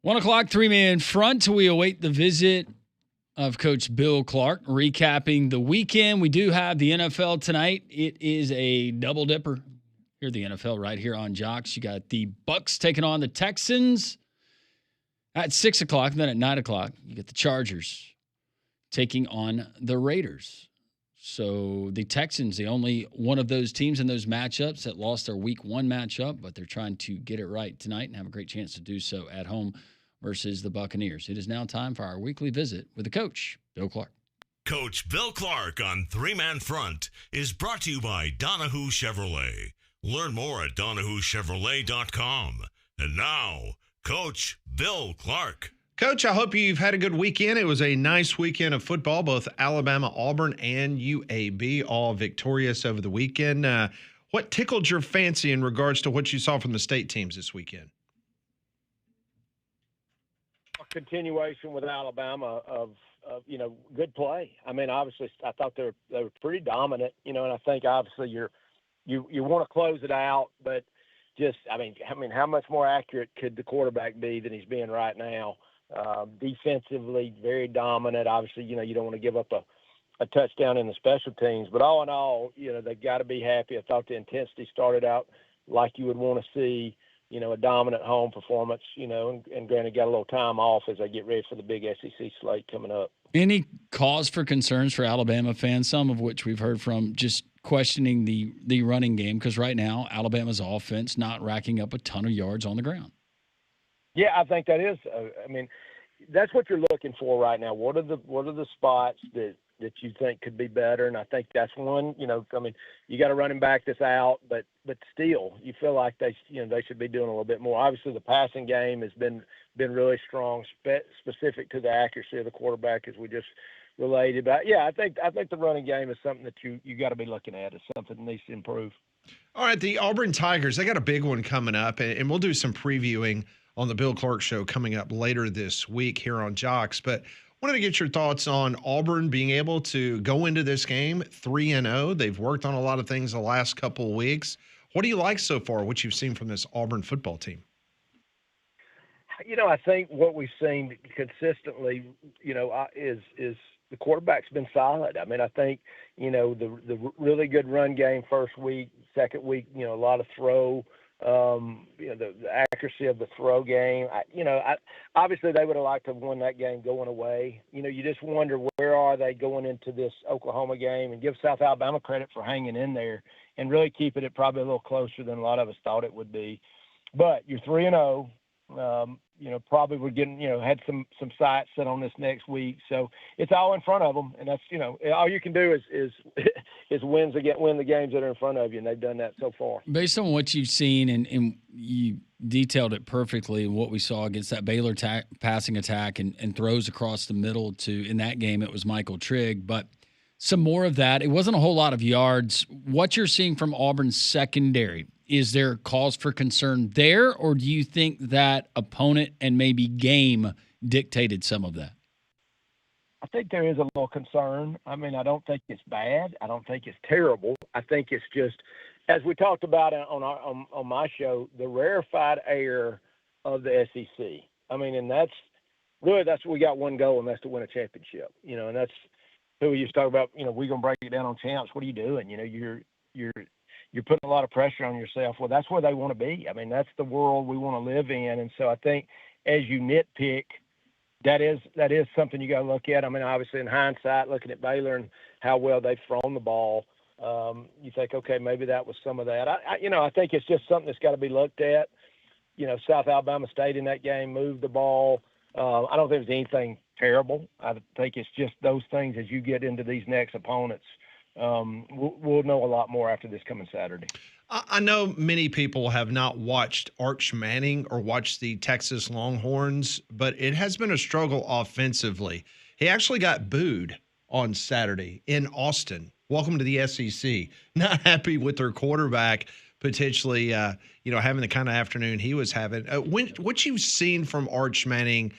1 o'clock, 3-man front. We await the visit of Coach Bill Clark, recapping the weekend. We do have the NFL tonight. It is a double dipper. Here the NFL right here on Jocks. You got the Bucks taking on the Texans at 6 o'clock. And then at 9 o'clock, you get the Chargers taking on the Raiders. So the Texans, the only one of those teams in those matchups that lost their week 1 matchup, but they're trying to get it right tonight and have a great chance to do so at home versus the Buccaneers. It is now time for our weekly visit with the coach, Bill Clark. Coach Bill Clark on Three-Man Front is brought to you by Donahue Chevrolet. Learn more at DonahueChevrolet.com. And now, Coach Bill Clark. Coach, I hope you've had a good weekend. It was a nice weekend of football, both Alabama, Auburn, and UAB, all victorious over the weekend. What tickled your fancy in regards to what you saw from the state teams this weekend? A continuation with Alabama of good play. I mean, obviously, I thought they were pretty dominant, and I think obviously you want to close it out, but just I mean, how much more accurate could the quarterback be than he's being right now? Defensively, very dominant. Obviously, you don't want to give up a touchdown in the special teams, but all in all, they've got to be happy. I thought the intensity started out like you would want to see, a dominant home performance, and granted got a little time off as they get ready for the big SEC slate coming up. Any cause for concerns for Alabama fans, some of which we've heard from, just questioning the running game? Because right now, Alabama's offense not racking up a ton of yards on the ground. Yeah, I think that is. That's what you're looking for right now. What are the spots that you think could be better? And I think that's one. You got a running back that's out, but still, you feel like they should be doing a little bit more. Obviously, the passing game has been really strong, specific to the accuracy of the quarterback, as we just related. But yeah, I think the running game is something that you got to be looking at. It's something that needs to improve. All right, the Auburn Tigers, they got a big one coming up, and we'll do some previewing on the Bill Clark Show coming up later this week here on Jocks. But wanted to get your thoughts on Auburn being able to go into this game 3-0. They've worked on a lot of things the last couple of weeks. What do you like so far, what you've seen from this Auburn football team? I think what we've seen consistently, is the quarterback's been solid. I mean, I think, the really good run game first week, second week, a lot of throw. The accuracy of the throw game. Obviously they would have liked to have won that game going away. You just wonder where are they going into this Oklahoma game, and give South Alabama credit for hanging in there and really keeping it probably a little closer than a lot of us thought it would be. But you're 3-0. Probably we're getting, had some sights set on this next week. So it's all in front of them. And that's, all you can do is win the games that are in front of you. And they've done that so far. Based on what you've seen, and you detailed it perfectly, what we saw against that Baylor passing attack and throws across the middle in that game, it was Michael Trigg. But some more of that. It wasn't a whole lot of yards. What you're seeing from Auburn's secondary, is there cause for concern there, or do you think that opponent and maybe game dictated some of that? I think there is a little concern. I mean, I don't think it's bad. I don't think it's terrible. I think it's just, as we talked about on my show, the rarefied air of the SEC. I mean, and that's what we got one goal, and that's to win a championship. And that's who we used to talk about. We're gonna break it down on champs. What are you doing? You're putting a lot of pressure on yourself. Well, that's where they want to be. I mean, that's the world we want to live in. And so I think as you nitpick, that is something you got to look at. I mean, obviously in hindsight, looking at Baylor and how well they've thrown the ball, you think, okay, maybe that was some of that. I think it's just something that's got to be looked at. South Alabama stayed in that game, moved the ball. I don't think there's anything terrible. I think it's just those things as you get into these next opponents. We'll know a lot more after this coming Saturday. I know many people have not watched Arch Manning or watched the Texas Longhorns, but it has been a struggle offensively. He actually got booed on Saturday in Austin. Welcome to the SEC. Not happy with their quarterback potentially, having the kind of afternoon he was having. What you've seen from Arch Manning,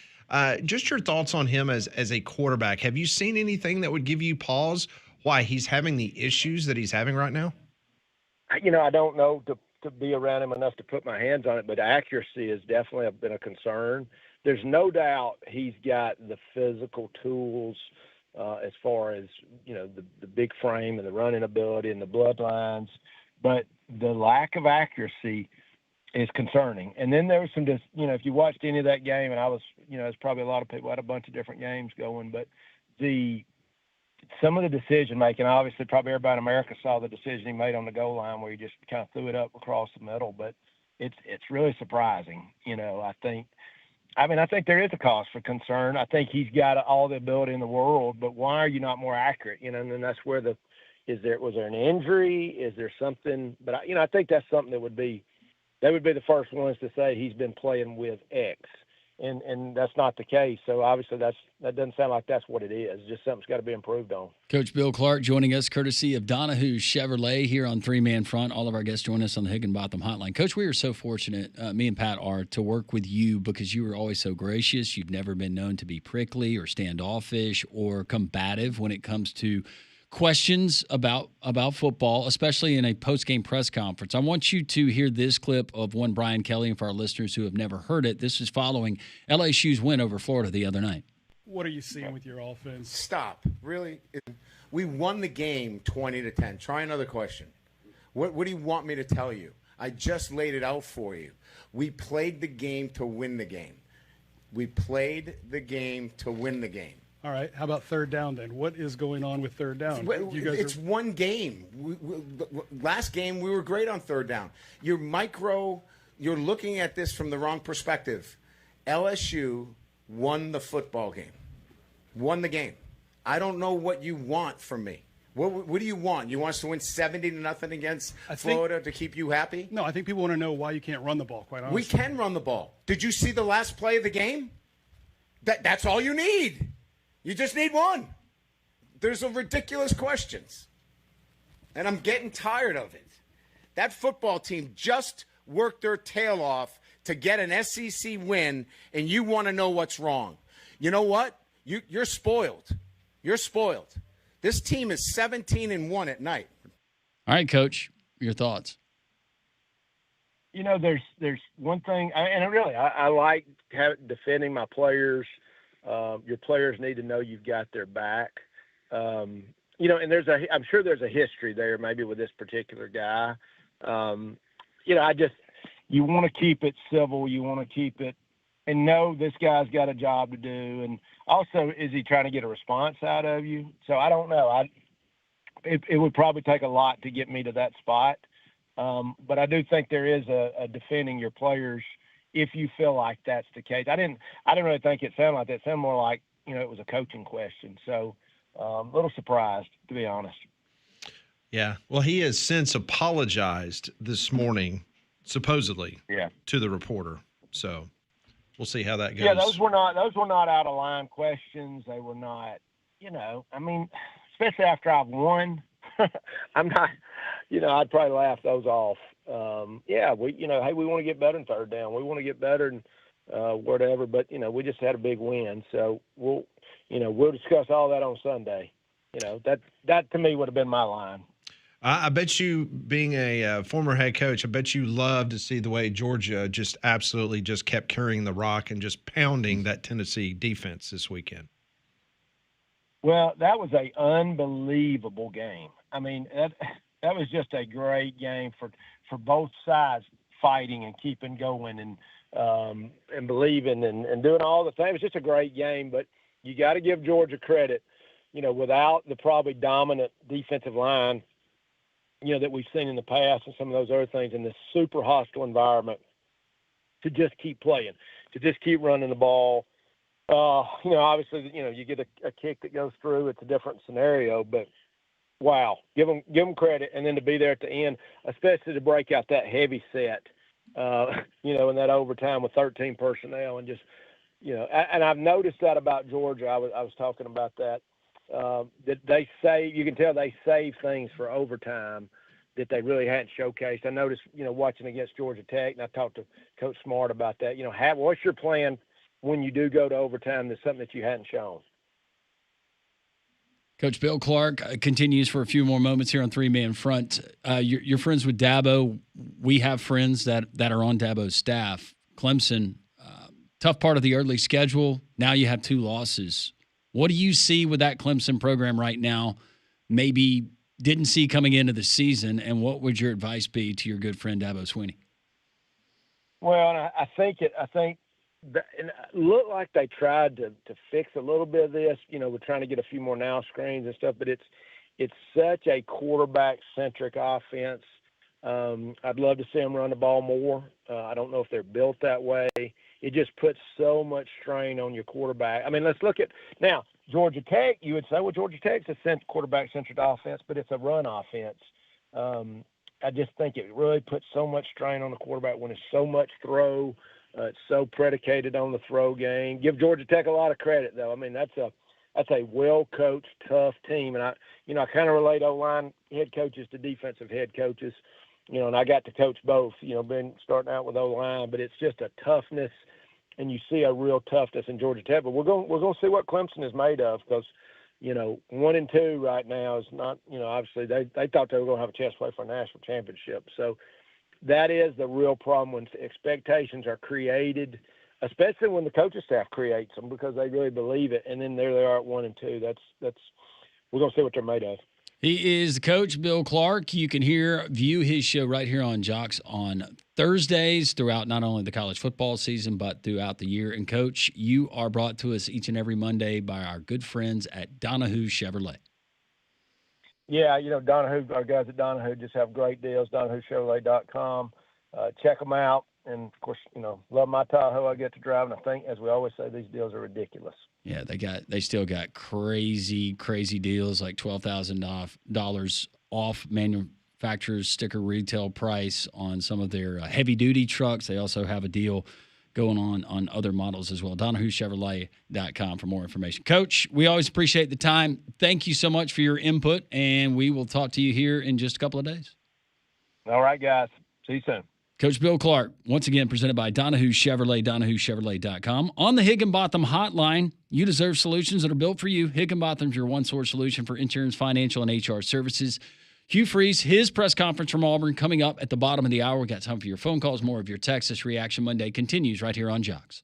just your thoughts on him as a quarterback. Have you seen anything that would give you pause why he's having the issues that he's having right now? I don't know to to be around him enough to put my hands on it, but accuracy has definitely been a concern. There's no doubt he's got the physical tools as far as, the big frame and the running ability and the bloodlines, but the lack of accuracy is concerning. And then there was some, if you watched any of that game, and I was, there's probably a lot of people had a bunch of different games going, but some of the decision making, obviously probably everybody in America saw the decision he made on the goal line where he just kind of threw it up across the middle, but it's really surprising. I think there is a cause for concern. I think he's got all the ability in the world, but why are you not more accurate? And then that's where was there an injury? Is there something? But I think that's something they would be the first ones to say he's been playing with X, and that's not the case. So obviously that doesn't sound like that's what it is. Just something's got to be improved on. Coach Bill Clark joining us courtesy of Donahue Chevrolet here on Three Man Front. All of our guests join us on the Higginbotham Hotline. Coach, we are so fortunate, me and Pat are, to work with you because you are always so gracious. You've never been known to be prickly or standoffish or combative when it comes to questions about football, especially in a post-game press conference. I want you to hear this clip of one Brian Kelly, and for our listeners who have never heard it, this is following LSU's win over Florida the other night. What are you seeing with your offense? Stop. Really? We won the game 20-10. Try another question. What do you want me to tell you? I just laid it out for you. We played the game to win the game. We played the game to win the game. All right. How about third down then? What is going on with third down? It's one game. Last game, we were great on third down. You're looking at this from the wrong perspective. LSU won the football game. Won the game. I don't know what you want from me. What do you want? You want us to win 70-0 against Florida to keep you happy? No, I think people want to know why you can't run the ball, quite honestly. We can run the ball. Did you see the last play of the game? That's all you need. You just need one. There's a ridiculous questions. And I'm getting tired of it. That football team just worked their tail off to get an SEC win, and you want to know what's wrong. You know what? You're spoiled. You're spoiled. This team is 17-1 at night. All right, Coach, your thoughts. There's one thing, I like defending my players. Your players need to know you've got their back. And I'm sure there's a history there maybe with this particular guy. You want to keep it civil. You want to keep it and know this guy's got a job to do. And also, is he trying to get a response out of you? So I don't know. It would probably take a lot to get me to that spot. But I do think there is a defending your players if you feel like that's the case. I didn't really think it sounded like that. It sounded more like, it was a coaching question. So a little surprised, to be honest. Yeah. Well, he has since apologized this morning, supposedly, to the reporter. So we'll see how that goes. Yeah, those were not out of line questions. They were not, especially after I've won, I'm not, I'd probably laugh those off. Hey, we want to get better in third down. We want to get better and whatever. But we just had a big win, so we'll discuss all that on Sunday. That to me would have been my line. I bet you, being a former head coach, I bet you love to see the way Georgia just absolutely just kept carrying the rock and just pounding that Tennessee defense this weekend. Well, that was an unbelievable game. I mean, that was just a great game for both sides fighting and keeping going and believing and doing all the things. It was just a great game, but you got to give Georgia credit, without the probably dominant defensive line, that we've seen in the past and some of those other things in this super hostile environment, to just keep playing, to just keep running the ball. Obviously, you get a kick that goes through, it's a different scenario, but wow, give them credit. And then to be there at the end, especially to break out that heavy set, in that overtime with 13 personnel and just, and I've noticed that about Georgia. I was talking about that they you can tell they save things for overtime that they really hadn't showcased. I noticed, watching against Georgia Tech, and I talked to Coach Smart about that. What's your plan when you do go to overtime? That's something that you hadn't shown. Coach Bill Clark continues for a few more moments here on Three Man Front. You're friends with Dabo. We have friends that are on Dabo's staff. Clemson, tough part of the early schedule. Now you have 2 losses. What do you see with that Clemson program right now? Maybe didn't see coming into the season, and what would your advice be to your good friend Dabo Swinney? Well, and I think that, and it looked like they tried to fix a little bit of this. We're trying to get a few more now screens and stuff, but it's such a quarterback centric offense. I'd love to see them run the ball more. I don't know if they're built that way. It just puts so much strain on your quarterback. I mean, let's look at now Georgia Tech. You would say, well, Georgia Tech's a quarterback centric offense, but it's a run offense. I just think it really puts so much strain on the quarterback when it's so much throw. It's so predicated on the throw game. Give Georgia Tech a lot of credit, though. I mean, that's a well-coached, tough team. And I kind of relate O-line head coaches to defensive head coaches. And I got to coach both. Been starting out with O-line, but it's just a toughness, and you see a real toughness in Georgia Tech. But we're going to see what Clemson is made of because 1-2 right now is not. Obviously they thought they were going to have a chance to play for a national championship. So that is the real problem when expectations are created, especially when the coaching staff creates them because they really believe it, and then there they are at 1-2. That's we're going to see what they're made of. He is the coach, Bill Clark. You can view his show right here on Jocks on Thursdays throughout not only the college football season, but throughout the year. And, Coach, you are brought to us each and every Monday by our good friends at Donahue Chevrolet. Yeah, Donahue, our guys at Donahue just have great deals, DonahueChevrolet.com. Check them out. And, of course, love my Tahoe I get to drive. And I think, as we always say, these deals are ridiculous. Yeah, they still got crazy deals like $12,000 off manufacturer's sticker retail price on some of their heavy-duty trucks. They also have a deal going on other models as well. DonahueChevrolet.com for more information. Coach, we always appreciate the time. Thank you so much for your input, and we will talk to you here in just a couple of days. All right, guys. See you soon. Coach Bill Clark, once again, presented by Donahue Chevrolet, DonahueChevrolet.com. On the Higginbotham Hotline, you deserve solutions that are built for you. Higginbotham's your one-source solution for insurance, financial, and HR services. Hugh Freeze, his press conference from Auburn coming up at the bottom of the hour. We got time for your phone calls. More of your Texas Reaction Monday continues right here on Jocks.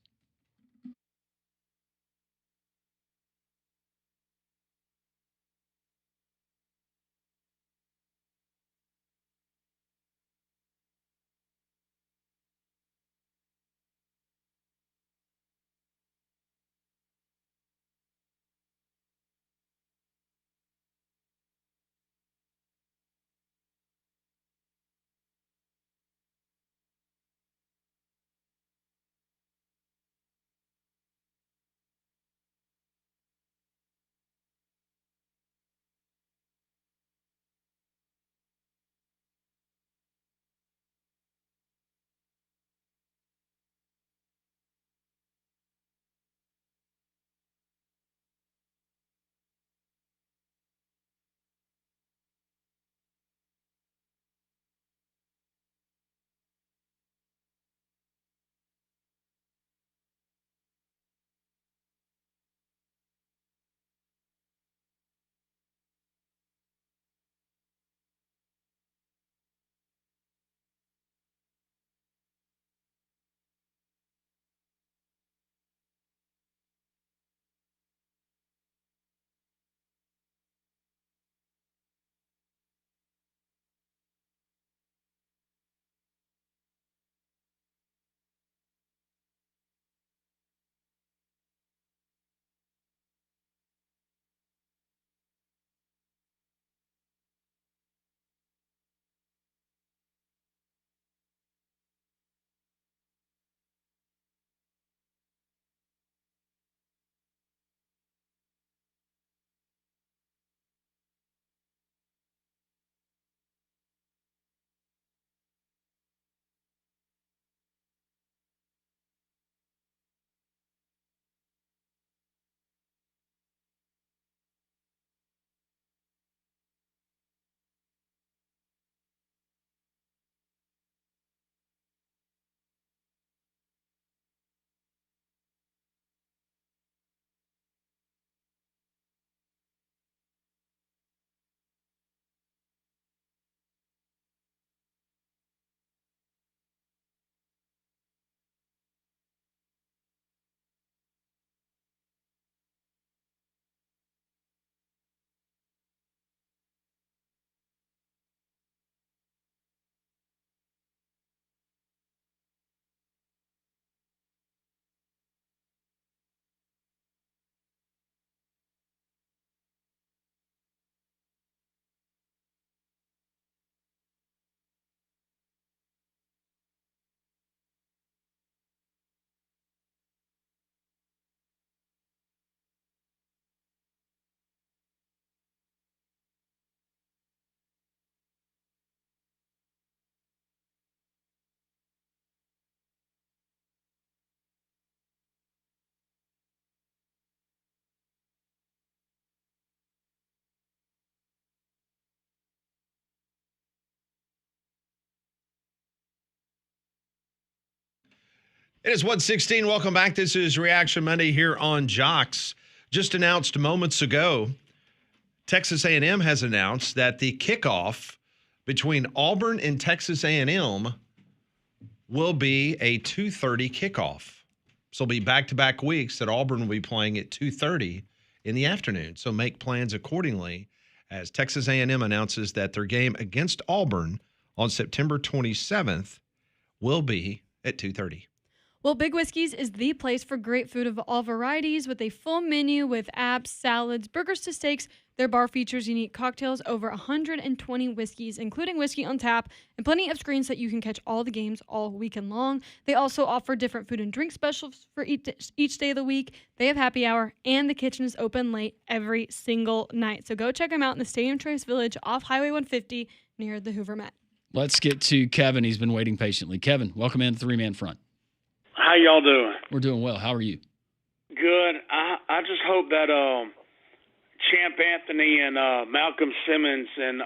It is 1:16. Welcome back. This is Reaction Monday here on Jocks. Just announced moments ago, Texas A&M has announced that the kickoff between Auburn and Texas A&M will be a 2:30 kickoff. So it'll be back-to-back weeks that Auburn will be playing at 2:30 in the afternoon. So make plans accordingly as Texas A&M announces that their game against Auburn on September 27th will be at 2:30. Well, Big Whiskey's is the place for great food of all varieties with a full menu with apps, salads, burgers to steaks. Their bar features unique cocktails, over 120 whiskeys, including whiskey on tap, and plenty of screens that you can catch all the games all weekend long. They also offer different food and drink specials for each day of the week. They have happy hour, and the kitchen is open late every single night. So go check them out in the Stadium Trace Village off Highway 150 near the Hoover Met. Let's get to Kevin. He's been waiting patiently. Kevin, welcome in the three-man front. How y'all doing? We're doing well. How are you? Good. I just hope that Champ Anthony and Malcolm Simmons and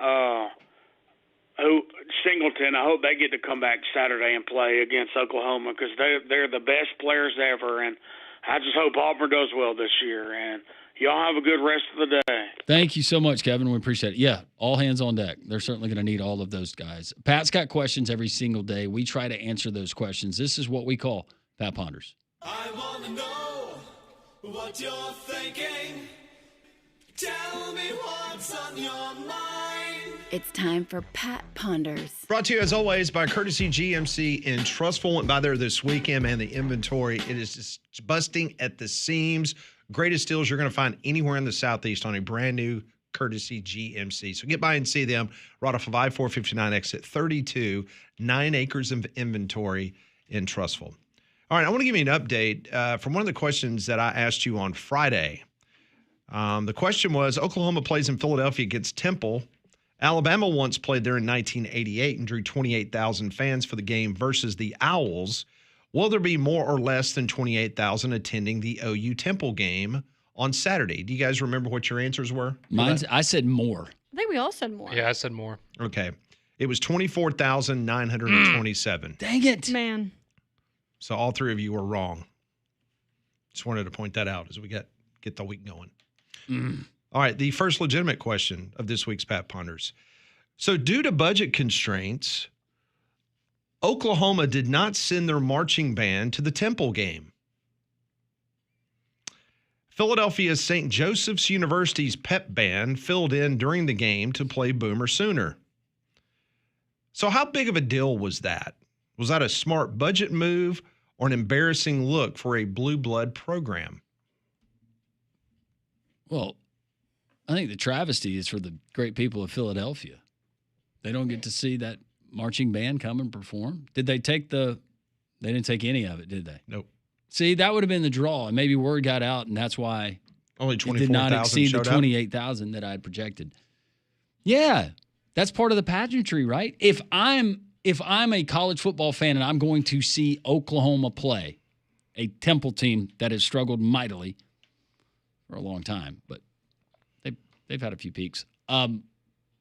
Singleton, I hope they get to come back Saturday and play against Oklahoma because they're the best players ever, and I just hope Auburn does well this year. And y'all have a good rest of the day. Thank you so much, Kevin. We appreciate it. Yeah, all hands on deck. They're certainly going to need all of those guys. Pat's got questions every single day. We try to answer those questions. This is what we call Pat Ponders. I want to know what you're thinking. Tell me what's on your mind. It's time for Pat Ponders. Brought to you, as always, by Courtesy GMC in Trustful. Went by there this weekend, man. The inventory, it is just busting at the seams. Greatest deals you're going to find anywhere in the Southeast on a brand new Courtesy GMC. So get by and see them right off of I-459 exit 32, 9 acres of inventory in Trustful. All right, I want to give you an update from one of the questions that I asked you on Friday. The question was, Oklahoma plays in Philadelphia against Temple. Alabama once played there in 1988 and drew 28,000 fans for the game versus the Owls. Will there be more or less than 28,000 attending the OU Temple game on Saturday? Do you guys remember what your answers were? I said more. I think we all said more. Yeah, I said more. Okay. It was 24,927. Dang it. Man. So all three of you were wrong. Just wanted to point that out as we get the week going. All right, the first legitimate question of this week's Pat Ponders. So due to budget constraints, Oklahoma did not send their marching band to the Temple game. Philadelphia's St. Joseph's University's pep band filled in during the game to play Boomer Sooner. So how big of a deal was that? Was that a smart budget move or an embarrassing look for a blue blood program? Well, I think the travesty is for the great people of Philadelphia. They don't get to see that marching band come and perform. Did they take they didn't take any of it, did they? Nope. See, that would have been the draw, and maybe word got out, and that's why only 24,000 did not exceed the showed up? 28,000 that I had projected. Yeah, that's part of the pageantry, right? If I'm a college football fan and I'm going to see Oklahoma play, a Temple team that has struggled mightily for a long time, but they've had a few peaks.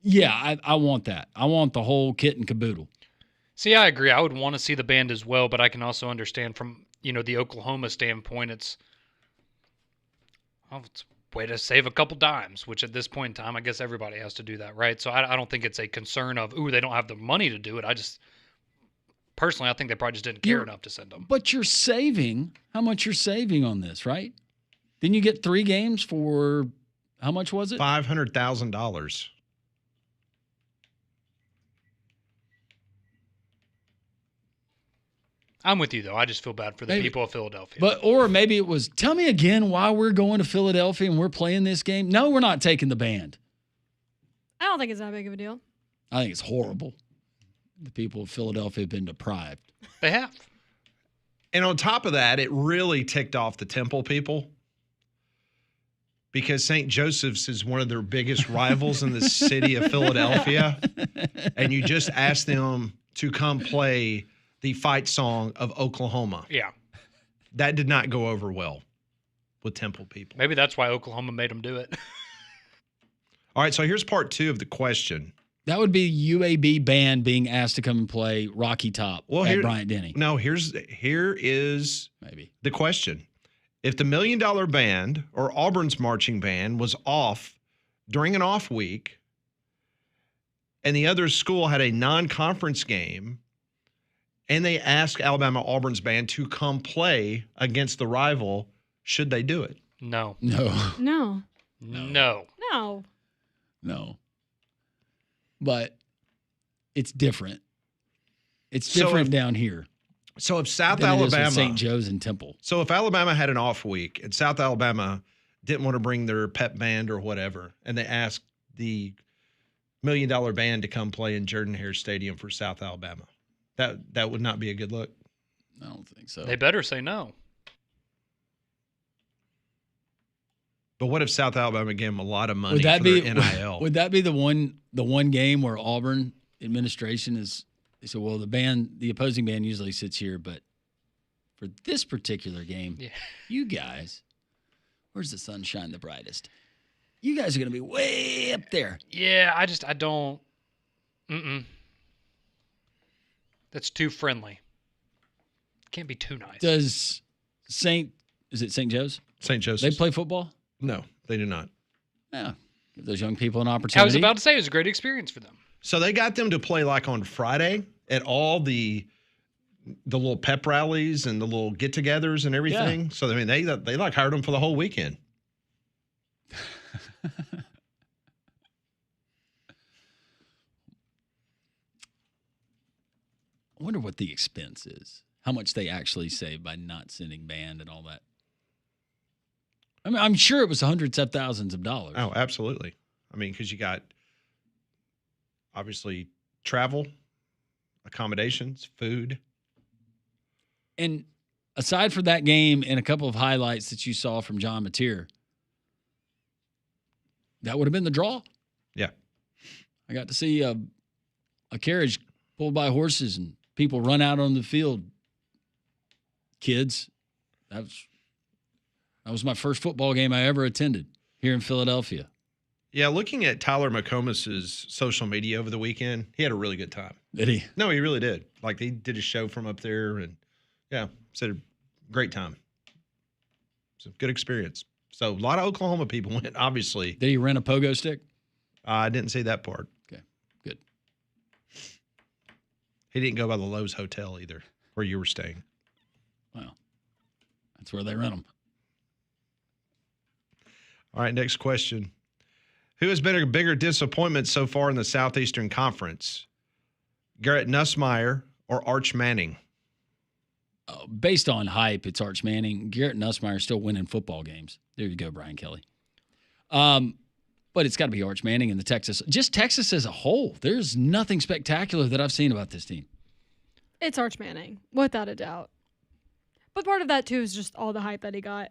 Yeah, I want that. I want the whole kit and caboodle. See, I agree. I would want to see the band as well, but I can also understand from, the Oklahoma standpoint, it's a way to save a couple dimes, which at this point in time, I guess everybody has to do that, right? So I don't think it's a concern of, they don't have the money to do it. Personally, I think they probably just didn't care enough to send them. But you're saving, how much you're saving on this, right? Didn't you get 3 games for, how much was it? $500,000. I'm with you, though. I just feel bad for the people of Philadelphia. Or maybe it was, tell me again why we're going to Philadelphia and we're playing this game. No, we're not taking the band. I don't think it's that big of a deal. I think it's horrible. The people of Philadelphia have been deprived. They have. And on top of that, it really ticked off the Temple people because St. Joseph's is one of their biggest rivals in the city of Philadelphia. And you just asked them to come play the fight song of Oklahoma. Yeah. That did not go over well with Temple people. Maybe that's why Oklahoma made them do it. All right, so here's part 2 of the question. That would be UAB band being asked to come and play Rocky Top at Bryant Denny. No, here is maybe the question. If the $1 Million Band or Auburn's marching band was off during an off week and the other school had a non-conference game and they asked Alabama-Auburn's band to come play against the rival, should they do it? No. No. No. No. No. No. But it's different. It's different down here. So if South than it is with Alabama, St. Joe's and Temple. So if Alabama had an off week and South Alabama didn't want to bring their pep band or whatever, and they asked the $1 Million Band to come play in Jordan-Hare Stadium for South Alabama, that would not be a good look. I don't think so. They better say no. But what if South Alabama gave them a lot of money Would that for be their NIL? Would that be the one game where Auburn administration is? They said, well, the opposing band usually sits here, but for this particular game, you guys, where's the sun shine the brightest? You guys are going to be way up there. Yeah, I don't. That's too friendly. Can't be too nice. Does St. Joe's? St. Joseph's. They play football? No, they do not. Yeah. Give those young people an opportunity. I was about to say it was a great experience for them. So they got them to play like on Friday at all the little pep rallies and the little get-togethers and everything. Yeah. So I mean, they like hired them for the whole weekend. I wonder what the expense is. How much they actually save by not sending band and all that. I mean, I'm sure it was hundreds of thousands of dollars. Oh, absolutely. I mean, because you got obviously travel, accommodations, food. And aside from that game and a couple of highlights that you saw from John Mateer, that would have been the draw. Yeah. I got to see a carriage pulled by horses and people run out on the field. Kids. That was my first football game I ever attended here in Philadelphia. Yeah, looking at Tyler McComas's social media over the weekend, he had a really good time. Did he? No, he really did. Like, he did a show from up there, and, yeah, said a great time. It's a good experience. So, a lot of Oklahoma people went, obviously. Did he rent a pogo stick? I didn't see that part. Okay, good. He didn't go by the Lowe's Hotel either, where you were staying. Well, that's where they rent them. All right, next question. Who has been a bigger disappointment so far in the Southeastern Conference? Garrett Nussmeier or Arch Manning? Based on hype, it's Arch Manning. Garrett Nussmeier still winning football games. There you go, Brian Kelly. But it's got to be Arch Manning and the Texas. Just Texas as a whole. There's nothing spectacular that I've seen about this team. It's Arch Manning, without a doubt. But part of that, too, is just all the hype that he got.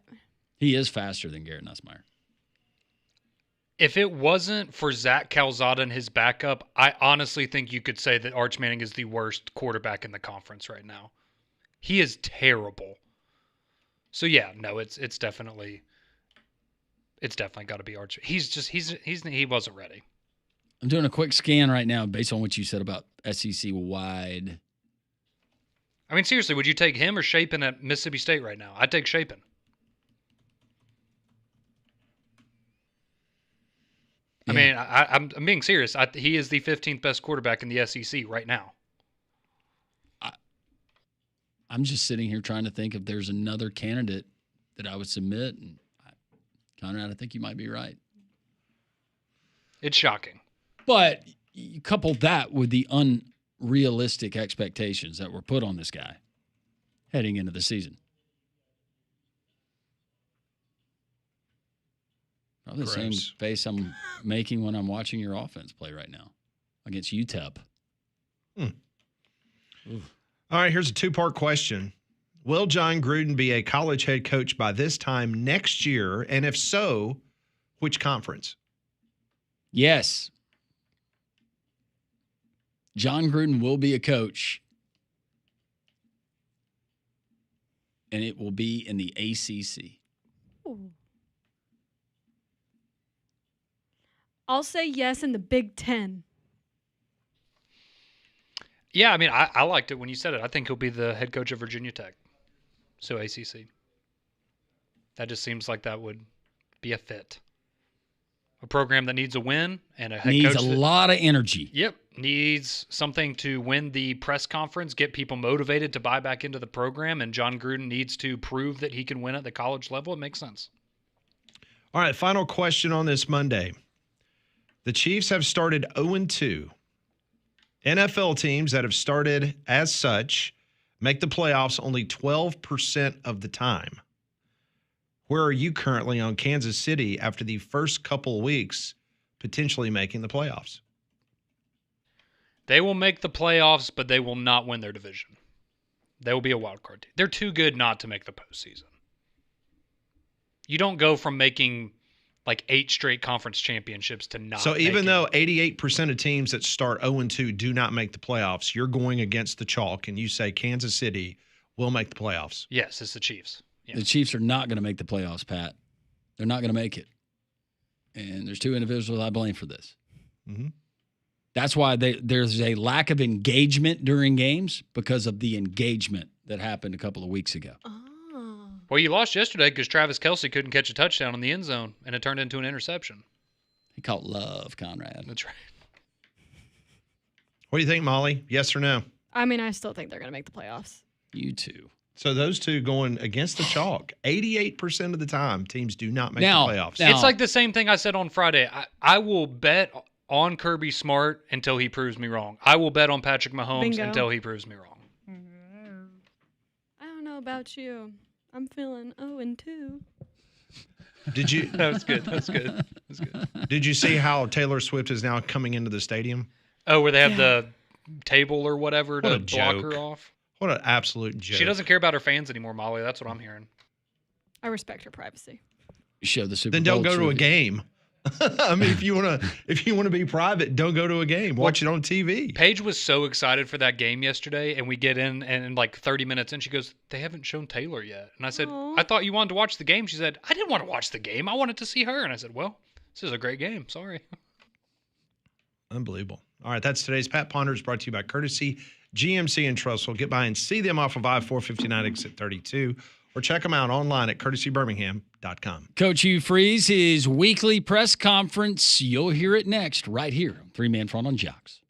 He is faster than Garrett Nussmeier. If it wasn't for Zach Calzada and his backup, I honestly think you could say that Arch Manning is the worst quarterback in the conference right now. He is terrible. So yeah, no, it's definitely got to be Arch. He wasn't ready. I'm doing a quick scan right now based on what you said about SEC wide. I mean, seriously, would you take him or Shapen at Mississippi State right now? I'd take Shapen. Yeah. I mean, I'm being serious. He is the 15th best quarterback in the SEC right now. I'm just sitting here trying to think if there's another candidate that I would submit. And Conrad, I think you might be right. It's shocking. But you couple that with the unrealistic expectations that were put on this guy heading into the season. Probably the same face I'm making when I'm watching your offense play right now against UTEP. All right, here's a two-part question. Will John Gruden be a college head coach by this time next year? And if so, which conference? Yes. John Gruden will be a coach. And it will be in the ACC. Ooh. I'll say yes in the Big Ten. Yeah, I mean, I liked it when you said it. I think he'll be the head coach of Virginia Tech. So ACC. That just seems like that would be a fit. A program that needs a win and a head Needs coach a that, lot of energy. Yep. Needs something to win the press conference, get people motivated to buy back into the program, and John Gruden needs to prove that he can win at the college level. It makes sense. All right, final question on this Monday. The Chiefs have started 0-2. NFL teams that have started as such make the playoffs only 12% of the time. Where are you currently on Kansas City after the first couple of weeks potentially making the playoffs? They will make the playoffs, but they will not win their division. They will be a wild card team. They're too good not to make the postseason. You don't go from making like 8 straight conference championships to not. So even though 88% of teams that start 0-2 do not make the playoffs, you're going against the chalk and you say Kansas City will make the playoffs. Yes, it's the Chiefs. Yeah. The Chiefs are not going to make the playoffs, Pat. They're not going to make it. And there's 2 individuals I blame for this. Mm-hmm. That's why there's a lack of engagement during games because of the engagement that happened a couple of weeks ago. Well, you lost yesterday because Travis Kelce couldn't catch a touchdown in the end zone, and it turned into an interception. He caught love, Conrad. That's right. What do you think, Molly? Yes or no? I mean, I still think they're going to make the playoffs. You too. So those two going against the chalk. 88% of the time, teams do not make the playoffs. It's like the same thing I said on Friday. I will bet on Kirby Smart until he proves me wrong. I will bet on Patrick Mahomes Bingo. until he proves me wrong. I don't know about you. I'm feeling 0-2. Did you? That was good. That's good. That's good. Did you see how Taylor Swift is now coming into the stadium? Oh, where they have the table or whatever What to a block joke. her off. What an absolute joke. She doesn't care about her fans anymore, Molly. That's what I'm hearing. I respect her privacy. Show the Super Then Bowl don't go to a trivia. game. I mean, if you want to be private, don't go to a game. Watch it on TV. Paige was so excited for that game yesterday, and we get in, and in like 30 minutes in, she goes, "They haven't shown Taylor yet." And I said, Aw. "I thought you wanted to watch the game." She said, "I didn't want to watch the game. I wanted to see her." And I said, "Well, this is a great game. Sorry." Unbelievable. All right, that's today's Pat Ponders, brought to you by Courtesy GMC and Trussell. Get by and see them off of I-459 exit 32, or check them out online at courtesybirmingham.com. Coach Hugh Freeze, his weekly press conference. You'll hear it next right here on 3-Man Front on Jocks.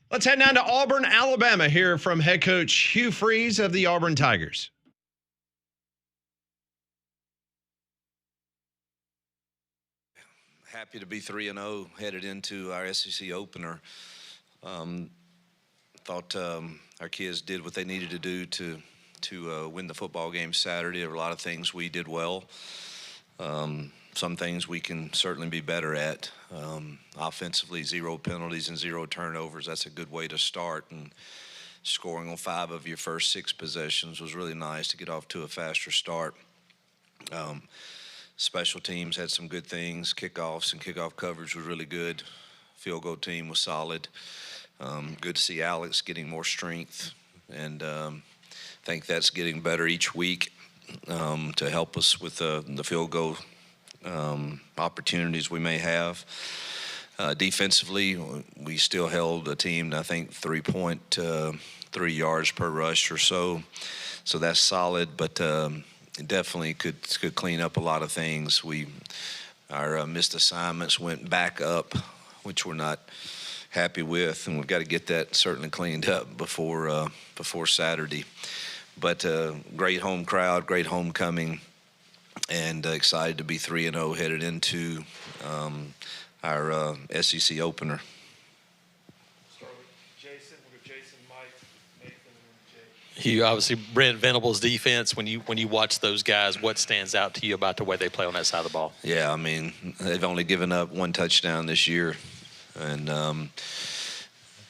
Let's head down to Auburn, Alabama, here from head coach Hugh Freeze of the Auburn Tigers. Happy to be 3-0 headed into our SEC opener. Thought our kids did what they needed to do to win the football game Saturday. There were a lot of things we did well. Some things we can certainly be better at. Offensively, 0 penalties and 0 turnovers. That's a good way to start. And scoring on 5 of your first 6 possessions was really nice to get off to a faster start. Special teams had some good things. Kickoffs and kickoff coverage was really good. Field goal team was solid. Good to see Alex getting more strength. And I think that's getting better each week to help us with the field goal opportunities we may have. Defensively, we still held a team, I think, 3.3 yards per rush or so. So that's solid, but definitely could clean up a lot of things. Our missed assignments went back up, which we're not happy with, and we've got to get that certainly cleaned up before Saturday. But great home crowd, great homecoming, and excited to be 3-0 headed into our SEC opener. Start with Jason. We'll go Jason, Mike, Nathan, and then Jake. Hugh, obviously Brent Venable's defense. When you watch those guys, what stands out to you about the way they play on that side of the ball? Yeah, I mean, they've only given up 1 touchdown this year, and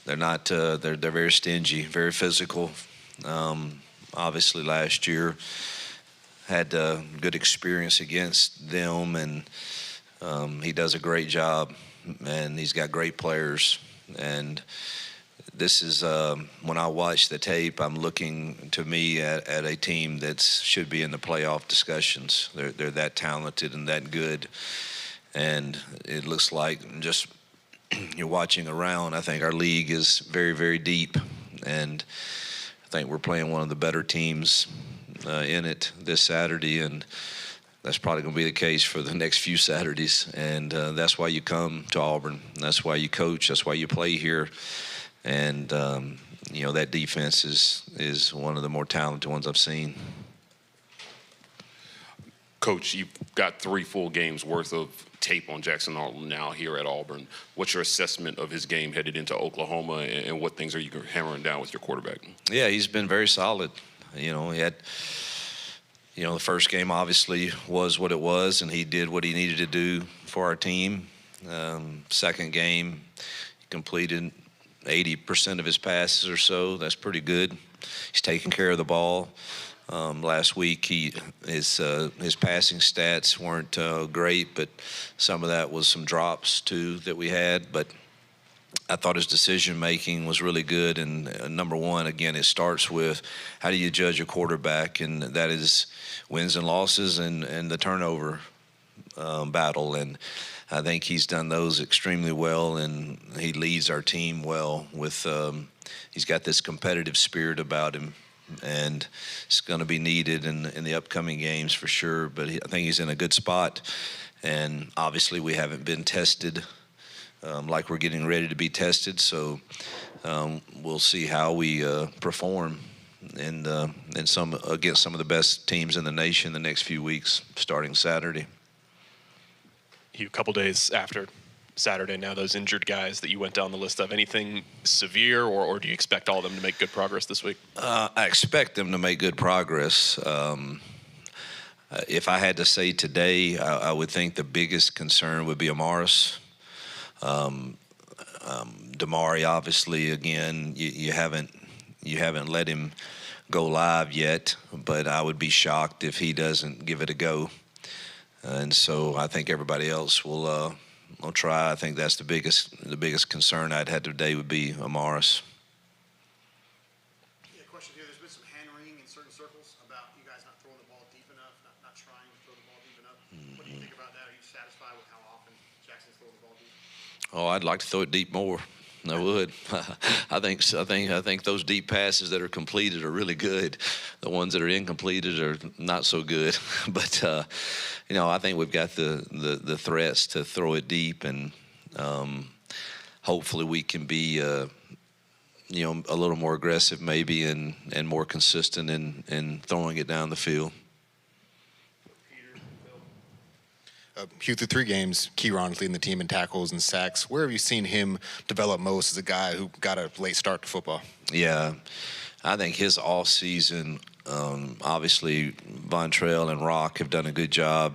they're not. They're very stingy, very physical. Obviously, last year had good experience against them, and he does a great job, and he's got great players. And this is when I watch the tape, I'm looking to me at a team that should be in the playoff discussions. They're that talented and that good, and it looks like just you're watching around. I think our league is very, very deep, and I think we're playing one of the better teams in it this Saturday, and that's probably going to be the case for the next few Saturdays. And that's why you come to Auburn. That's why you coach. That's why you play here. And, that defense is one of the more talented ones I've seen. Coach, you've got 3 full games worth of tape on Jackson Arnold now here at Auburn. What's your assessment of his game headed into Oklahoma, and what things are you hammering down with your quarterback? Yeah, he's been very solid. He had, the first game obviously was what it was, and he did what he needed to do for our team. Second game, he completed 80% of his passes or so. That's pretty good. He's taking care of the ball. Last week, his passing stats weren't great, but some of that was some drops too that we had. But I thought his decision making was really good. And number one, again, it starts with how do you judge a quarterback, and that is wins and losses and the turnover battle. And I think he's done those extremely well, and he leads our team well with he's got this competitive spirit about him, and it's going to be needed in the upcoming games for sure. But I think he's in a good spot, and obviously we haven't been tested like we're getting ready to be tested, so we'll see how we perform against some of the best teams in the nation the next few weeks, starting Saturday. A couple days after Saturday now, those injured guys that you went down the list of, anything severe, or do you expect all of them to make good progress this week? I expect them to make good progress. If I had to say today, I would think the biggest concern would be Amaris. Damari, obviously, again, you haven't let him go live yet, but I would be shocked if he doesn't give it a go. And so I think everybody else will try. I think that's the biggest concern I'd had today would be Amaris. Yeah, question here. There's been some hand-wringing in certain circles about you guys not throwing the ball deep enough, not trying to throw the ball deep enough. What do you think about that? Are you satisfied with how often Jackson's throwing the ball deep? Oh, I'd like to throw it deep more. I would. I think those deep passes that are completed are really good. The ones that are incompleted are not so good. But I think we've got the threats to throw it deep, and hopefully we can be a little more aggressive maybe and more consistent in throwing it down the field. Hugh, through 3 games, Keyron's leading the team in tackles and sacks. Where have you seen him develop most as a guy who got a late start to football? Yeah, I think his off season, obviously Vontrell and Rock have done a good job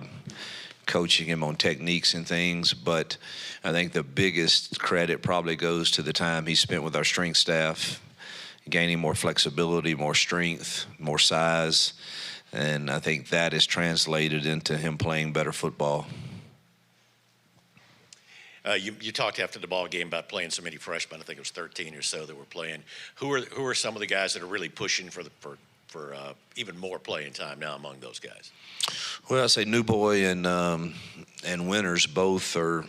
coaching him on techniques and things, but I think the biggest credit probably goes to the time he spent with our strength staff, gaining more flexibility, more strength, more size. And I think that is translated into him playing better football. You talked after the ball game about playing so many freshmen. I think it was 13 or so that were playing. Who are some of the guys that are really pushing for even more playing time now among those guys? Well, I say Newboy and Winters both are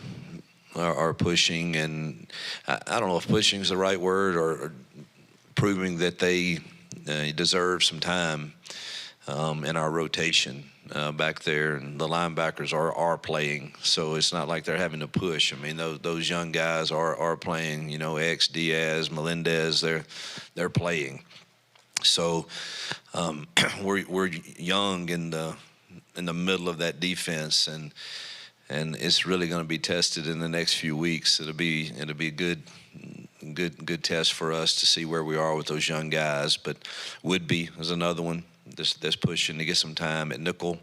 pushing, and I don't know if pushing is the right word or proving that they deserve some time in our rotation back there, and the linebackers are playing, so it's not like they're having to push. I mean, those young guys are playing. X, Diaz, Melendez, they're playing. So we're young in the middle of that defense, and it's really going to be tested in the next few weeks. It'll be a good test for us to see where we are with those young guys. But Woodby is another one that's pushing to get some time at nickel.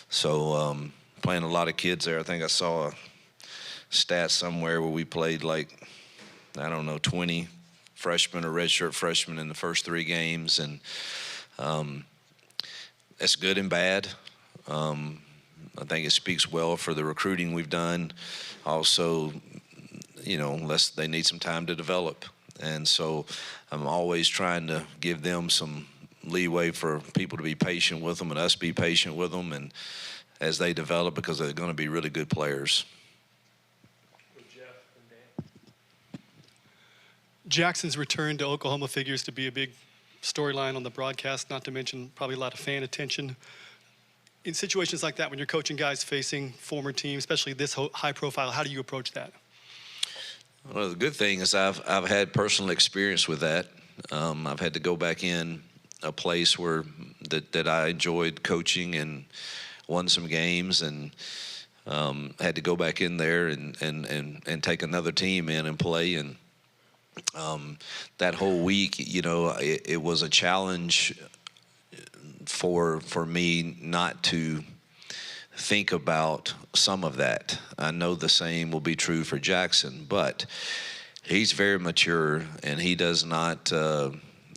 So playing a lot of kids there. I think I saw a stat somewhere where we played 20 freshmen or redshirt freshmen in the first 3 games, and that's good and bad. I think it speaks well for the recruiting we've done. Also, they need some time to develop. And so I'm always trying to give them some leeway for people to be patient with them and us be patient with them and as they develop, because they're going to be really good players. Jackson's return to Oklahoma figures to be a big storyline on the broadcast, not to mention probably a lot of fan attention. In situations like that, when you're coaching guys facing former teams, especially this high profile, how do you approach that? Well, the good thing is I've had personal experience with that. I've had to go back in a place where that I enjoyed coaching and won some games, and had to go back in there and take another team in and play. And that whole week, it was a challenge for me not to think about some of that. I know the same will be true for Jackson, but he's very mature, and he does not.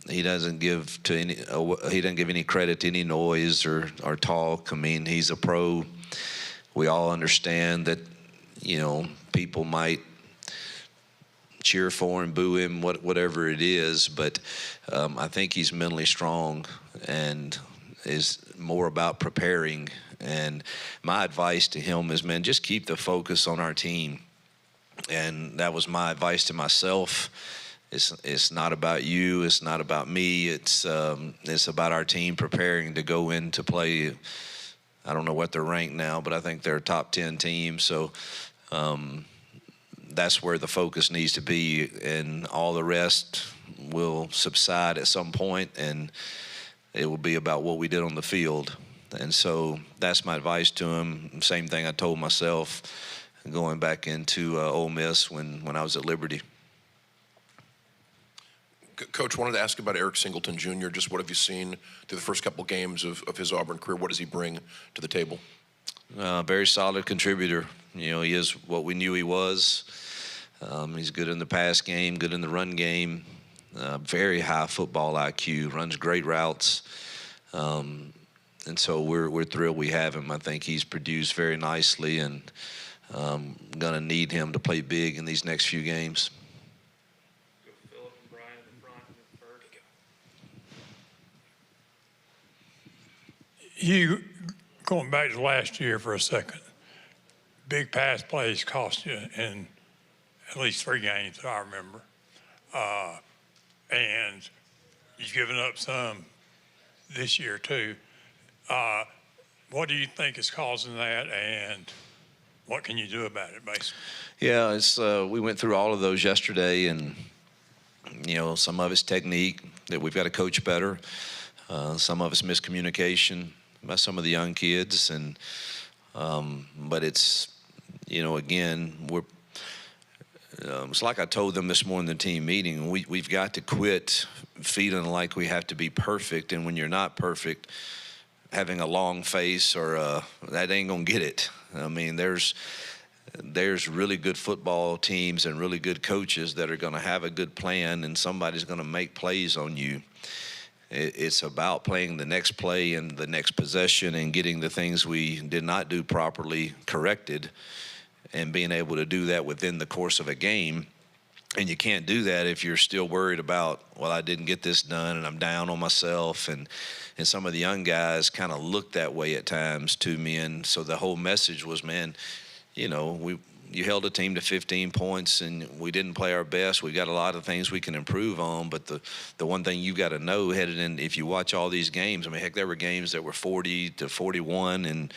He doesn't give any credit to any noise or talk. I mean, he's a pro. We all understand that, people might cheer for him, boo him, whatever it is. But I think he's mentally strong and is more about preparing. And my advice to him is, man, just keep the focus on our team. And that was my advice to myself. It's not about you. It's not about me. It's about our team preparing to go in to play. I don't know what they're ranked now, but I think they're a top 10 team. So that's where the focus needs to be, and all the rest will subside at some point, and it will be about what we did on the field. And so that's my advice to him. Same thing I told myself going back into Ole Miss when I was at Liberty. Coach, wanted to ask about Eric Singleton Jr. Just what have you seen through the first couple games of his Auburn career? What does he bring to the table? Very solid contributor. He is what we knew he was. He's good in the pass game, good in the run game, very high football IQ, runs great routes. And so we're thrilled we have him. I think he's produced very nicely, and going to need him to play big in these next few games. You, going back to last year for a second, big pass plays cost you in at least 3 games that I remember. And you've given up some this year too. What do you think is causing that, and what can you do about it, basically? Yeah, we went through all of those yesterday, and some of it's technique that we've got to coach better. Some of it's miscommunication by some of the young kids, but it's, again, it's like I told them this morning in the team meeting. We've got to quit feeling like we have to be perfect, and when you're not perfect, having a long face or that ain't gonna get it. I mean, there's really good football teams and really good coaches that are going to have a good plan, and somebody's going to make plays on you. It's about playing the next play and the next possession and getting the things we did not do properly corrected and being able to do that within the course of a game. And you can't do that if you're still worried about, well, I didn't get this done and I'm down on myself. And some of the young guys kind of looked that way at times to me. And so the whole message was, man, you held a team to 15 points and we didn't play our best. We got a lot of things we can improve on, but the one thing you got to know headed in, if you watch all these games, I mean, heck, there were games that were 40-41,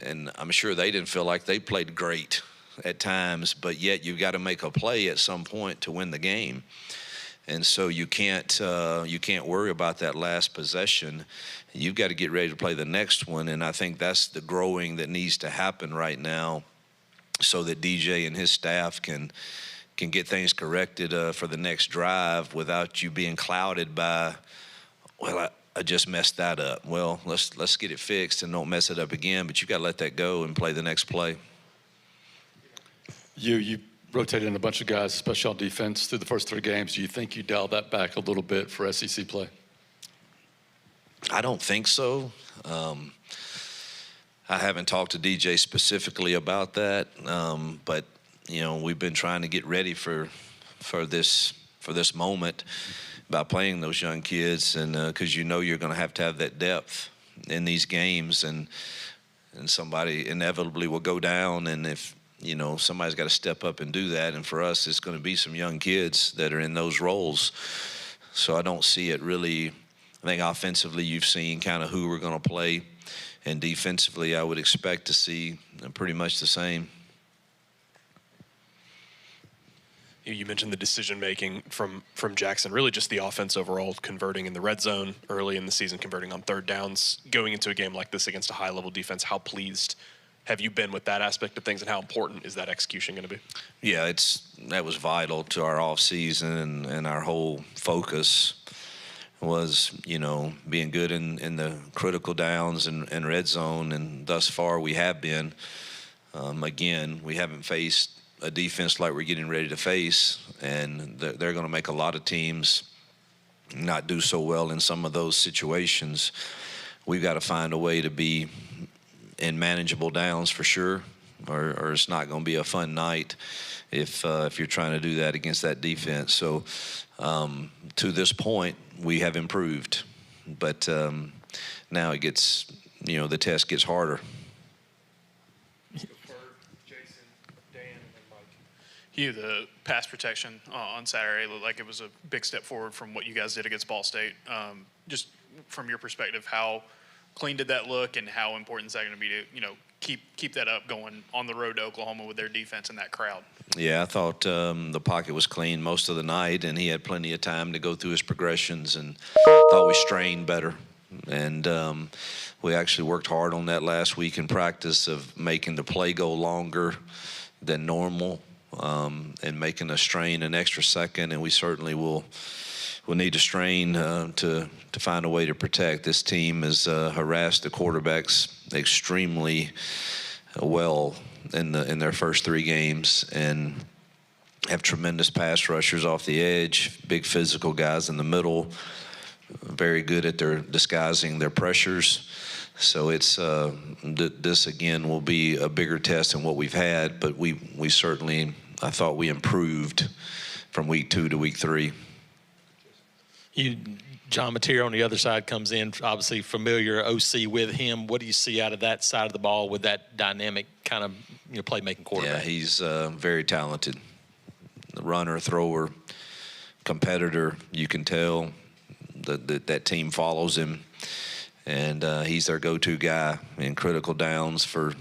and I'm sure they didn't feel like they played great at times, but yet you got to make a play at some point to win the game. And so you can't worry about that last possession. You've got to get ready to play the next one, and I think that's the growing that needs to happen right now, so that DJ and his staff can get things corrected for the next drive without you being clouded by, well, I just messed that up. Well, let's get it fixed and don't mess it up again, but you got to let that go and play the next play. You rotated in a bunch of guys, especially on defense, through the first 3 games. Do you think you dialed that back a little bit for SEC play? I don't think so. I haven't talked to DJ specifically about that, but we've been trying to get ready for this moment by playing those young kids, and because you're going to have that depth in these games, and somebody inevitably will go down, and if somebody's got to step up and do that, and for us, it's going to be some young kids that are in those roles. So I don't see it really. I think offensively, you've seen kind of who we're going to play. And defensively, I would expect to see pretty much the same. You mentioned the decision-making from Jackson, really just the offense overall, converting in the red zone early in the season, converting on third downs, going into a game like this against a high-level defense. How pleased have you been with that aspect of things, and how important is that execution going to be? Yeah, that was vital to our offseason and our whole focus was, being good in the critical downs and red zone, and thus far we have been. Again, we haven't faced a defense like we're getting ready to face, and they're going to make a lot of teams not do so well in some of those situations. We've got to find a way to be in manageable downs for sure, or it's not going to be a fun night if you're trying to do that against that defense. So to this point, we have improved, but now it gets, the test gets harder. Hugh, the pass protection on Saturday looked like it was a big step forward from what you guys did against Ball State. Just from your perspective, how clean did that look, and how important is that going to be to, keep that up going on the road to Oklahoma with their defense and that crowd? Yeah, I thought the pocket was clean most of the night, and he had plenty of time to go through his progressions, and thought we strained better. And we actually worked hard on that last week in practice of making the play go longer than normal, and making a strain an extra second, and we certainly will need to strain to find a way to protect. This team has harassed the quarterbacks extremely well in their first 3 games, and have tremendous pass rushers off the edge, big physical guys in the middle, very good at their disguising their pressures. So it's this again will be a bigger test than what we've had, but we certainly, I thought we improved from week 2 to week 3. John Mateer on the other side comes in, obviously familiar OC with him. What do you see out of that side of the ball with that dynamic kind of playmaking quarterback? Yeah, he's very talented. The runner, thrower, competitor. You can tell that team follows him, and he's their go-to guy in critical downs for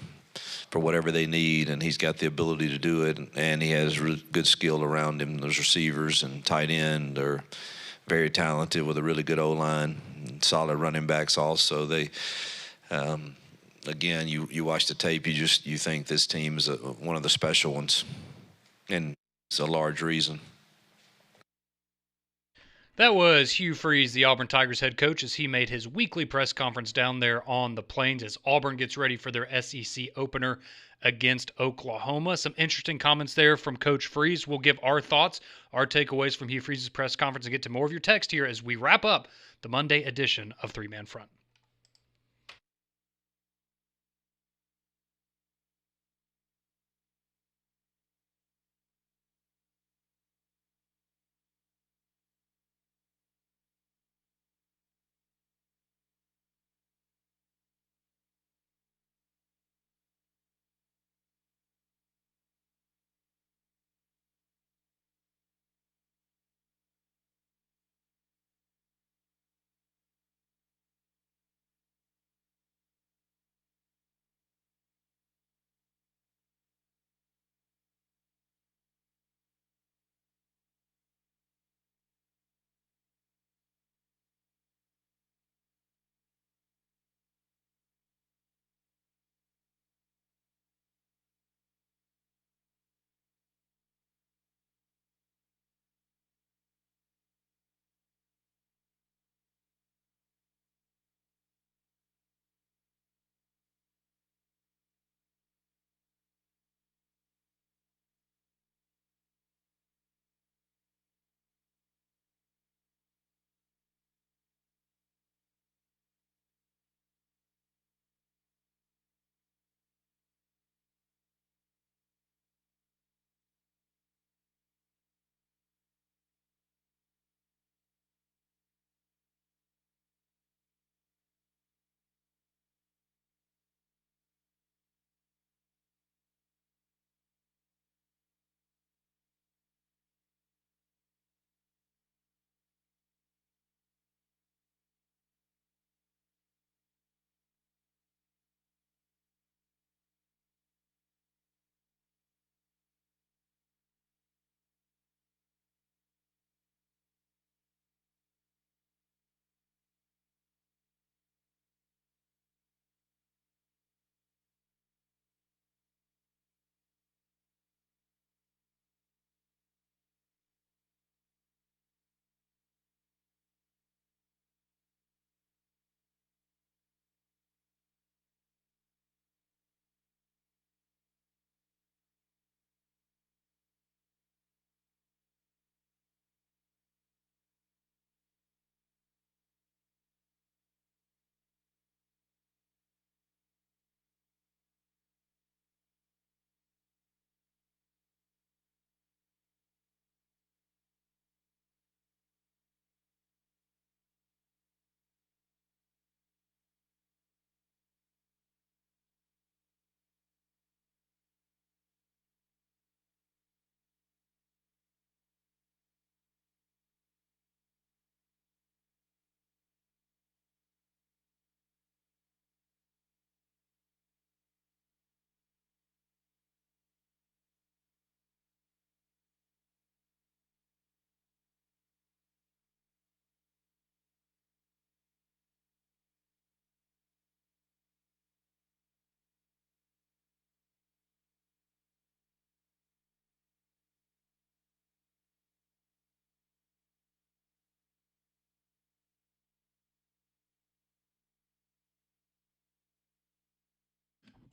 for whatever they need, and he's got the ability to do it, and he has good skill around him. Those receivers and tight end are very talented with a really good O-line, and solid running backs also. They, again, you watch the tape, you think this team is one of the special ones, and it's a large reason. That was Hugh Freeze, the Auburn Tigers head coach, as he made his weekly press conference down there on the Plains as Auburn gets ready for their SEC opener against Oklahoma. Some interesting comments there from Coach Freeze. We'll give our thoughts, our takeaways from Hugh Freeze's press conference, and get to more of your text here as we wrap up the Monday edition of Three Man Front.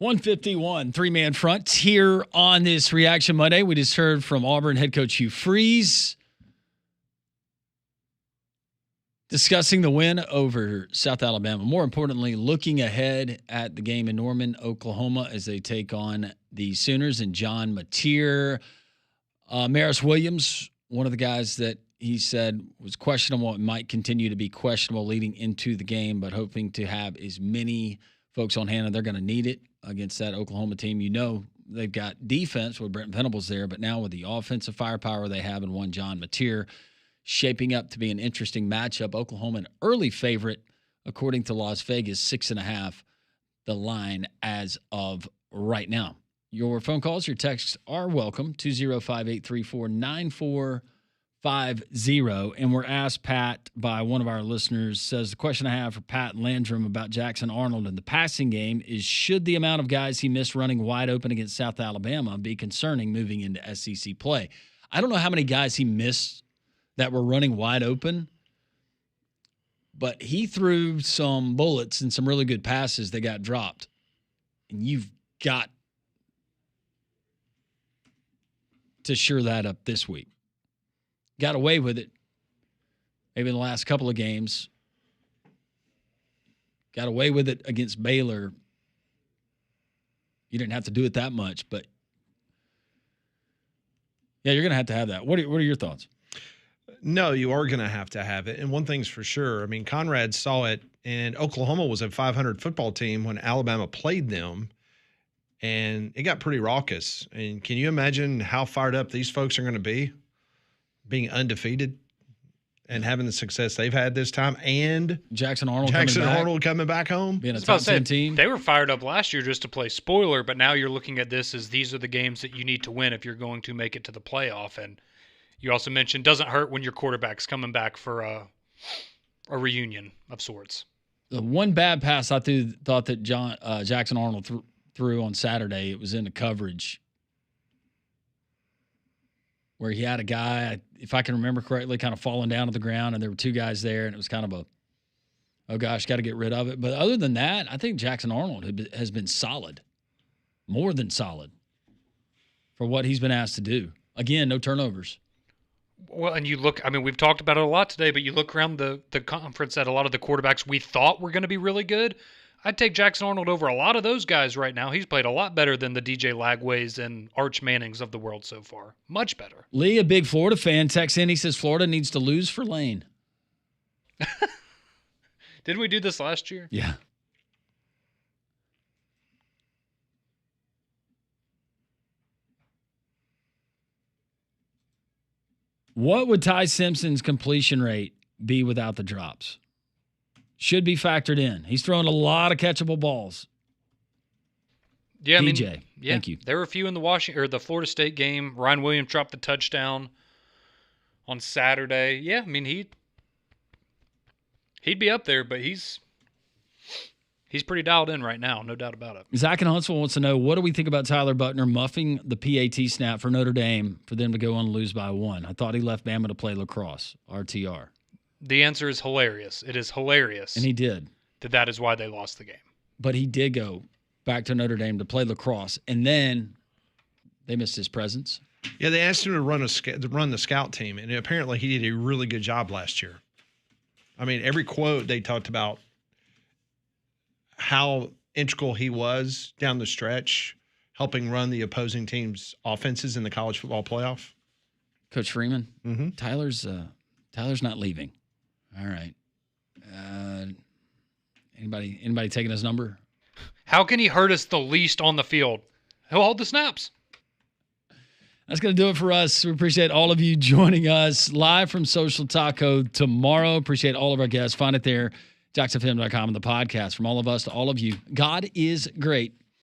.151 Three-Man Front here on this Reaction Monday. We just heard from Auburn head coach Hugh Freeze discussing the win over South Alabama. More importantly, looking ahead at the game in Norman, Oklahoma, as they take on the Sooners and John Mateer. Maris Williams, one of the guys that he said was questionable and might continue to be questionable leading into the game, but hoping to have as many folks on hand, and they're going to need it against that Oklahoma team. You know, they've got defense with Brent Venables there, but now with the offensive firepower they have and one John Mateer, shaping up to be an interesting matchup. Oklahoma, an early favorite, according to Las Vegas, 6.5, the line as of right now. Your phone calls, your texts are welcome, 205-834-9450. And we're asked, Pat, by one of our listeners, says, the question I have for Pat Landrum about Jackson Arnold in the passing game is, should the amount of guys he missed running wide open against South Alabama be concerning moving into SEC play? I don't know how many guys he missed that were running wide open, but he threw some bullets and some really good passes that got dropped. And you've got to shore that up this week. Got away with it maybe in the last couple of games. Got away with it against Baylor. You didn't have to do it that much, but yeah, you're going to have that. What are your thoughts? No, you are going to have it. And one thing's for sure. I mean, Conrad saw it, and Oklahoma was a 500 football team when Alabama played them, and it got pretty raucous. And can you imagine how fired up these folks are going to be, being undefeated and having the success they've had this time, and Jackson Arnold coming back home? Being a top 10 team. They were fired up last year just to play spoiler, but now you're looking at this as these are the games that you need to win if you're going to make it to the playoff. And you also mentioned doesn't hurt when your quarterback's coming back for a reunion of sorts. The one bad pass I thought that Jackson Arnold threw on Saturday, it was into coverage where he had a guy, if I can remember correctly, kind of falling down to the ground, and there were two guys there, and it was kind of oh gosh, got to get rid of it. But other than that, I think Jackson Arnold has been solid, more than solid for what he's been asked to do. Again, no turnovers. Well, and you look, I mean, we've talked about it a lot today, but you look around the conference at a lot of the quarterbacks we thought were going to be really good. I'd take Jackson Arnold over a lot of those guys right now. He's played a lot better than the DJ Lagways and Arch Mannings of the world so far. Much better. Lee, a big Florida fan, texts in. He says Florida needs to lose for Lane. Didn't we do this last year? Yeah. What would Ty Simpson's completion rate be without the drops? Should be factored in. He's throwing a lot of catchable balls. Yeah, DJ, thank you. There were a few in the Florida State game. Ryan Williams dropped the touchdown on Saturday. Yeah, I mean he'd be up there, but he's pretty dialed in right now, no doubt about it. Zach in Huntsville wants to know, what do we think about Tyler Buckner muffing the PAT snap for Notre Dame for them to go on and lose by 1? I thought he left Bama to play lacrosse, RTR. The answer is hilarious. It is hilarious. And he did. That is why they lost the game. But he did go back to Notre Dame to play lacrosse, and then they missed his presence. Yeah, they asked him to run the scout team, and apparently he did a really good job last year. I mean, every quote they talked about how integral he was down the stretch, helping run the opposing team's offenses in the college football playoff. Coach Freeman, Tyler's not leaving. All right. Anybody taking his number? How can he hurt us the least on the field? He'll hold the snaps. That's going to do it for us. We appreciate all of you joining us live from Social Taco tomorrow. Appreciate all of our guests. Find it there, jacksfm.com, and the podcast. From all of us to all of you, God is great.